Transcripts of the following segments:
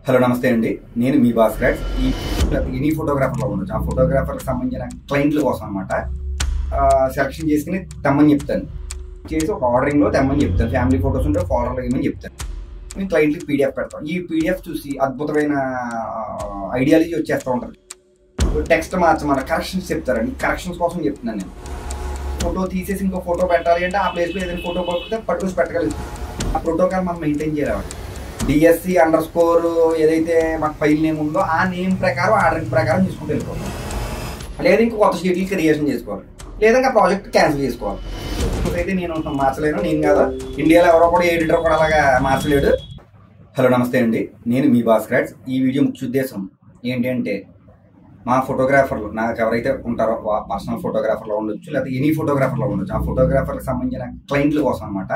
Hello నమస్తే అండి. నేను మీ భాస్కర్. ఎనీ ఫోటోగ్రాఫర్లో ఉండొచ్చు. ఆ ఫోటోగ్రాఫర్కి సంబంధించిన క్లయింట్ల కోసం అనమాట సెలక్షన్ చేసుకుని తెమ్మని చెప్తాను. చేసి ఒక ఆర్డరింగ్లో తెమ్మని చెప్తాను. ఫ్యామిలీ ఫొటోస్ ఉంటే ఫోల్డర్లో ఏమని చెప్తాను. మేము క్లయింట్కి పీడిఎఫ్ పెడతాం. ఈ పీడిఎఫ్ చూసి అద్భుతమైన ఐడియాలజీ వచ్చేస్తూ ఉంటుంది. టెక్స్ట్ మార్చమని కరెక్షన్స్ చెప్తారండి. కరెక్షన్స్ కోసం చెప్తున్నాను నేను. ఫోటో తీసేసి ఇంకో ఫోటో పెట్టాలి అంటే ఆ ప్లేస్లో ఏదైనా ఫోటో పడితే పట్టుకొచ్చి పెట్టగలుగుతాం. ఆ ప్రోటోకాల్ మనం మెయింటైన్ చేయాలి. DSC__ ఏదైతే మాకు ఫైల్ నేమ్ ఉందో ఆ నేమ్ ప్రకారం ఆర్డరింగ్ ప్రకారం తీసుకుంటూ వెళ్ళిపోతాం. లేదా ఇంకో కొత్త షీట్లు క్రియేషన్ చేసుకోవాలి, లేదా ఇంకా ప్రాజెక్ట్ క్యాన్సిల్ చేసుకోవాలి. అయితే నేను మార్చలేను, నేను కాదు, ఇండియాలో ఎవరో కూడా ఎడిటర్ కూడా అలాగా మార్చలేడు. హలో నమస్తే అండి, నేను మీ భాస్కర్. ఈ వీడియో ముఖ్య ఉద్దేశం ఏంటంటే మా ఫోటోగ్రాఫర్లు నాకు ఎవరైతే ఉంటారో పర్సనల్ ఫోటోగ్రాఫర్లో ఉండొచ్చు, లేకపోతే ఎనీ ఫోటోగ్రాఫర్లో ఉండొచ్చు. ఆ ఫోటోగ్రాఫర్కి సంబంధించిన క్లయింట్ల కోసం అనమాట.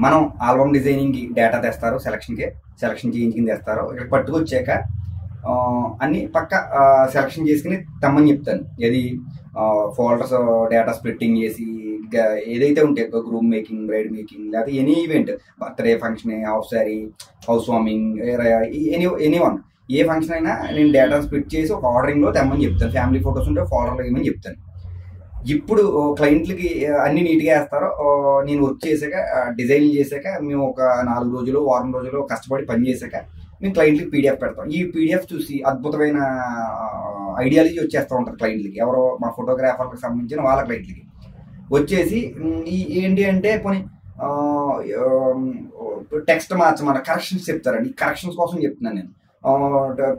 మనం ఆల్బమ్ డిజైనింగ్కి డేటా తెస్తారు, సెలక్షన్ చేయించుకుని తెస్తారు. ఇక్కడ పట్టుకొచ్చాక అన్ని పక్క సెలక్షన్ చేసుకుని తెమ్మని చెప్తాను. ఏది ఫోల్డర్స్ డేటా స్ప్లిట్టింగ్ చేసి ఏదైతే ఉంటాయి, గ్రూమ్ మేకింగ్, బ్రైడ్ మేకింగ్, లేకపోతే any event, birthday function, half sari, house warming, any one a function అయినా నేను డేటా స్ప్లిట్ చేసి ఒక ఆర్డరింగ్లో తెమ్మని చెప్తాను. ఫ్యామిలీ ఫొటోస్ ఉంటే ఫోల్డర్లో ఏమని చెప్తాను. ఇప్పుడు క్లయింట్లకి అన్ని నీట్గా వేస్తారో నేను వర్క్ చేశాక, డిజైన్ చేశాక, మేము ఒక 4 రోజులు వారం రోజులు కష్టపడి పని చేశాక మేము క్లయింట్లకి పీడిఎఫ్ పెడతాం. ఈ పీడిఎఫ్ చూసి అద్భుతమైన ఐడియాలజీ వచ్చేస్తూ ఉంటారు క్లయింట్లకి. ఎవరో మా ఫోటోగ్రాఫర్కి సంబంధించిన వాళ్ళ క్లయింట్లకి వచ్చేసి ఏంటి అంటే పోనీ టెక్స్ట్ మార్చమని కరెక్షన్స్ చెప్తారండి. కరెక్షన్స్ కోసం చెప్తున్నాను నేను.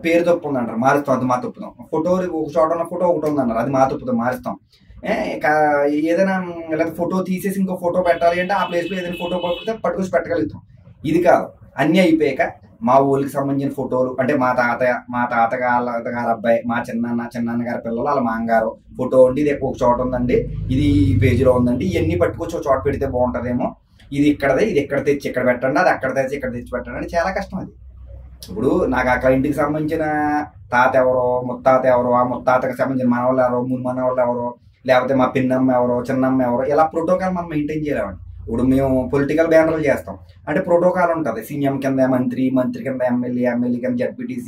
పేరు తప్పు ఉందంటారు, మారుస్తాం, అది మా తప్పుదాం. ఫోటో ఒక చోట ఉన్న ఫోటో ఒకటి ఉందన్నారు, అది మా తప్పుదాం, మారుస్తాం. ఏదైనా లేదా ఫోటో తీసేసి ఇంకో ఫోటో పెట్టాలి అంటే ఆ ప్లేస్లో ఏదైనా ఫోటో పడితే పట్టుకొచ్చి పెట్టగలుగుతాం. ఇది కాదు, అన్నీ అయిపోయాక మా ఊళ్ళకి సంబంధించిన ఫోటోలు అంటే మా తాతగారి అబ్బాయి, మా చిన్నాన్నగారి పిల్లలు, వాళ్ళ మాంగారు ఫోటో ఉండి ఇది ఒక చోట ఉందండి, ఇది ఈ పేజీలో ఉందండి, ఇవన్నీ పట్టుకొచ్చి ఒక చోట పెడితే బాగుంటుందేమో, ఇది ఇక్కడదే, ఇది ఇక్కడ తెచ్చి ఇక్కడ పెట్టండి, అది అక్కడ తెచ్చి ఇక్కడ తెచ్చి పెట్టండి అని చాలా కష్టం అది. ఇప్పుడు నాకు ఆ క్లయింట్కి సంబంధించిన తాత ఎవరో, ముత్తాత ఎవరో, ఆ ముత్తాతకి సంబంధించిన మనవాళ్ళు ఎవరో, మనవాళ్ళు ఎవరో, లేకపోతే మా పిన్నమ్మ ఎవరో, చిన్నమ్మ ఎవరో, ఇలా ప్రోటోకాల్ మనం మెయింటైన్ చేయలేమండి. ఇప్పుడు మేము పొలిటికల్ బ్యానర్లు చేస్తాం అంటే ప్రోటోకాల్ ఉంటుంది. సీఎం కింద మంత్రి, మంత్రి కింద ఎమ్మెల్యే కింద ZPTC,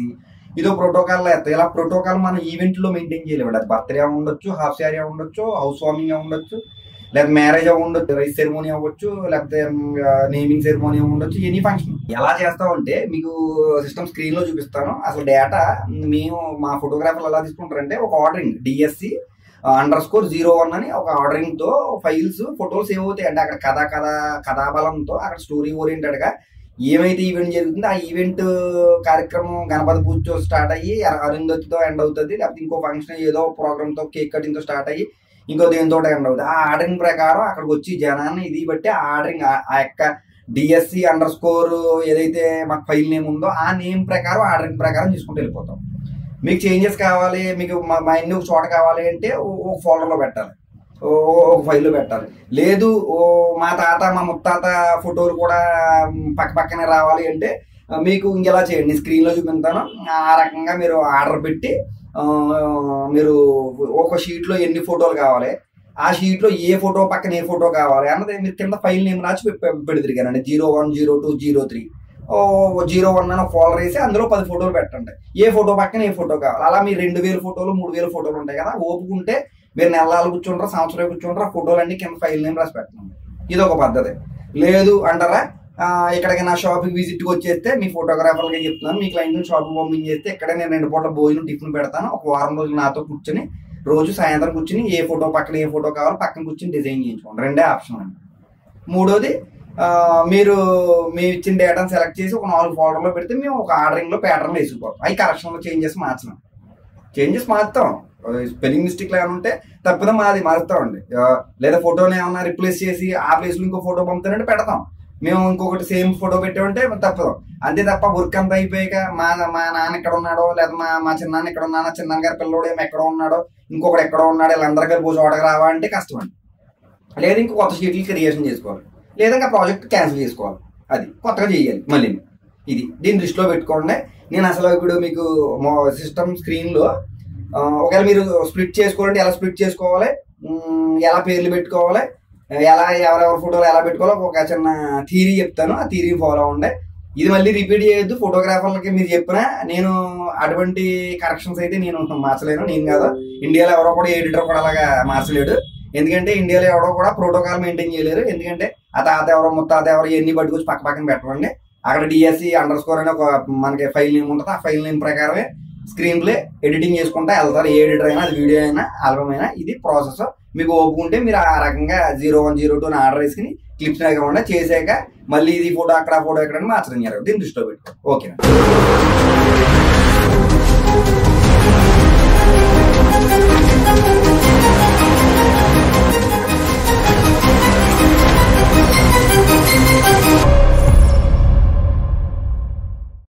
ఇదో ప్రోటోకాల్లో వేస్తాం. ఇలా ప్రోటోకాల్ మనం ఈవెంట్లో మెయింటైన్ చేయలేమండి. అది బర్త్డే ఉండొచ్చు, హాఫ్ శారీ ఉండొచ్చు, హౌస్ వార్మింగ్ ఉండొచ్చు, లేదా మ్యారేజ్ ఉండొచ్చు, రైస్ సెరమోనీ అవ్వచ్చు, లేకపోతే నేమింగ్ సెరమోనీ ఉండొచ్చు, ఎనీ ఫంక్షన్. ఎలా చేస్తామంటే మీకు సిస్టమ్ స్క్రీన్లో చూపిస్తాను. అసలు డేటా మేము మా ఫోటోగ్రాఫర్లు ఎలా తీసుకుంటారంటే ఒక ఆర్డరింగ్ DSC_01 అని ఒక ఆర్డరింగ్తో ఫైల్స్ ఫోటోలు సేవ్ అవుతాయి. అంటే అక్కడ కథాబలంతో అక్కడ స్టోరీ ఓరియంటెడ్గా ఏమైతే ఈవెంట్ జరుగుతుందో ఆ ఈవెంట్ కార్యక్రమం గణపతి పూజతో స్టార్ట్ అయ్యి అరుంధతితో ఎండ్ అవుతుంది, లేకపోతే ఇంకో ఫంక్షన్ ఏదో ప్రోగ్రామ్తో కేక్ కటింగ్తో స్టార్ట్ అయ్యి ఇంకో దేనితో ఎండ్ అవుతుంది. ఆ ఆర్డరింగ్ ప్రకారం అక్కడికి వచ్చి జనాన్ని ఇది బట్టి ఆ ఆర్డరింగ్ ఆ యొక్క DSC__ ఏదైతే మాకు ఫైల్ నేమ్ ఉందో ఆ నేమ్ ప్రకారం ఆర్డరింగ్ ప్రకారం తీసుకుంటూ వెళ్ళిపోతాం. మీకు చేంజెస్ కావాలి, మీకు మా ఇన్ని ఒక చోట కావాలి అంటే ఒక ఫోల్డర్లో పెట్టాలి, ఒక ఫైల్లో పెట్టాలి. లేదు మా తాత మా ముత్తాత ఫోటోలు కూడా పక్కనే రావాలి అంటే మీకు ఇంకెలా చేయండి, స్క్రీన్లో చూపిస్తాను. ఆ రకంగా మీరు ఆర్డర్ పెట్టి మీరు ఒక షీట్లో ఎన్ని ఫోటోలు కావాలి, ఆ షీట్లో ఏ ఫోటో పక్కన ఏ ఫోటో కావాలి అన్నది మీరు కింద ఫైల్ నేమ్ రాసి పెడితిరిగానండి. 01, 02, 03 01 అని ఫోల్డర్ వేసి అందులో 10 ఫోటోలు పెట్టండి. ఏ ఫోటో పక్కన ఏ ఫోటో కావాలి. అలా మీరు 2000 ఫోటోలు 3000 ఫోటోలు ఉంటాయి కదా, ఓపుకుంటే మీరు నెలలు కూర్చుంటారా, సంవత్సరాలు కూర్చుంటారా, ఫోటోలన్నీ కింద ఫైల్ నేమ్ రాసి పెట్టండి. ఇది ఒక పద్ధతి. లేదు అంటారా, ఇక్కడికి నా షాప్కి విజిట్కి వచ్చేస్తే మీ ఫోటోగ్రాఫర్గా చెప్తున్నాను, మీ క్లయింట్ని షాప్కి పంపించేస్తే ఇక్కడ నేను 2 పూట్ల భోజనం టిఫిన్ పెడతాను. ఒక వారం రోజులు నాతో కూర్చొని రోజు సాయంత్రం కూర్చుని ఏ ఫోటో పక్కన ఏ ఫోటో కావాలో పక్కన కూర్చొని డిజైన్ చేయించుకోండి. 2 ఆప్షన్ అండి. మూడోది, మీరు మీ ఇచ్చిన డేటాను సెలెక్ట్ చేసి ఒక 4 ఫోల్డర్లో పెడితే మేము ఒక ఆర్డరింగ్లో ప్యాటర్న్ వేసుకుపోతాం. అవి కరెక్షన్లో చేంజెస్ మార్చుతాం. స్పెల్లింగ్ మిస్టేక్లు ఏమైనా ఉంటే తప్పదా మాది మారుతామండి. లేదా ఫోటోని ఏమన్నా రిప్లేస్ చేసి ఆ ప్లేస్లో ఇంకో ఫోటో పంపుతానంటే పెడతాం. మేము ఇంకొకటి సేమ్ ఫోటో పెట్టామంటే తప్పదాం. అంతే తప్ప వర్క్ అంతా అయిపోయాక మా నాన్న ఎక్కడ ఉన్నాడో, లేదా మా చిన్నాన్న ఎక్కడ ఉన్నాడో, చిన్నాన్న గారి పిల్లోడు ఏమో ఎక్కడ ఉన్నాడో, ఇంకొకటి ఎక్కడ ఉన్నాడో, వీళ్ళందరూ కలిపి చోటగా రావా అంటే కష్టం అండి. లేదా ఇంకో కొత్త షీట్లు క్రియేషన్ చేసుకోవాలి, లేదా ఇంకా ప్రాజెక్ట్ క్యాన్సిల్ చేసుకోవాలి, అది కొత్తగా చేయాలి మళ్ళీ. దీన్ని దృష్టిలో పెట్టుకోండి. నేను అసలు ఇప్పుడు మీకు సిస్టమ్ స్క్రీన్లో ఒకవేళ మీరు స్ప్లిట్ చేసుకోవాలంటే ఎలా స్ప్లిట్ చేసుకోవాలి, ఎలా పేర్లు పెట్టుకోవాలి, ఎలా ఎవరెవరి ఫోటోలు ఎలా పెట్టుకోవాలో ఒక చిన్న థియరీ చెప్తాను. ఆ థియరీ ఫాలో అవ్వండి. ఇది మళ్ళీ రిపీట్ చేయొద్దు. ఫోటోగ్రాఫర్లకి మీరు చెప్పినా నేను అటువంటి కరెక్షన్స్ అయితే నేను మార్చలేను. నేను కాదు, ఇండియాలో ఎవరో కూడా ఎడిటర్ కూడా అలాగా మార్చలేడు. ఎందుకంటే ఇండియాలో ఎవరో కూడా ప్రోటోకాల్ మెయింటైన్ చేయలేరు. ఎందుకంటే ఆ తాత ఎవరో ముత్తాత ఎవరో ఎన్ని పట్టుకొచ్చి పక్క పక్కన పెట్టండి. అక్కడ DSC__ అని ఒక మనకి ఫైల్ నేమ్ ఉంటుంది. ఆ ఫైల్ నేమ్ ప్రకారమే స్క్రీన్ ప్లే ఎడిటింగ్ చేసుకుంటా వెళ్తారు. ఏ ఎడిటర్ అయినా, అది వీడియో అయినా, ఆల్బమ్ అయినా, ఇది ప్రాసెస్. మీకు ఒప్పుకుంటే మీరు ఆ రకంగా 01, 02 అని ఆర్డర్ వేసుకుని క్లిప్స్ కాకుండా చేసాక మళ్ళీ ఇది ఫోటో అక్కడ, ఫోటో ఎక్కడ మార్చడం జరుగుతుంది. దీన్ని దృష్టిలో పెట్టుకోండి. ఓకేనా?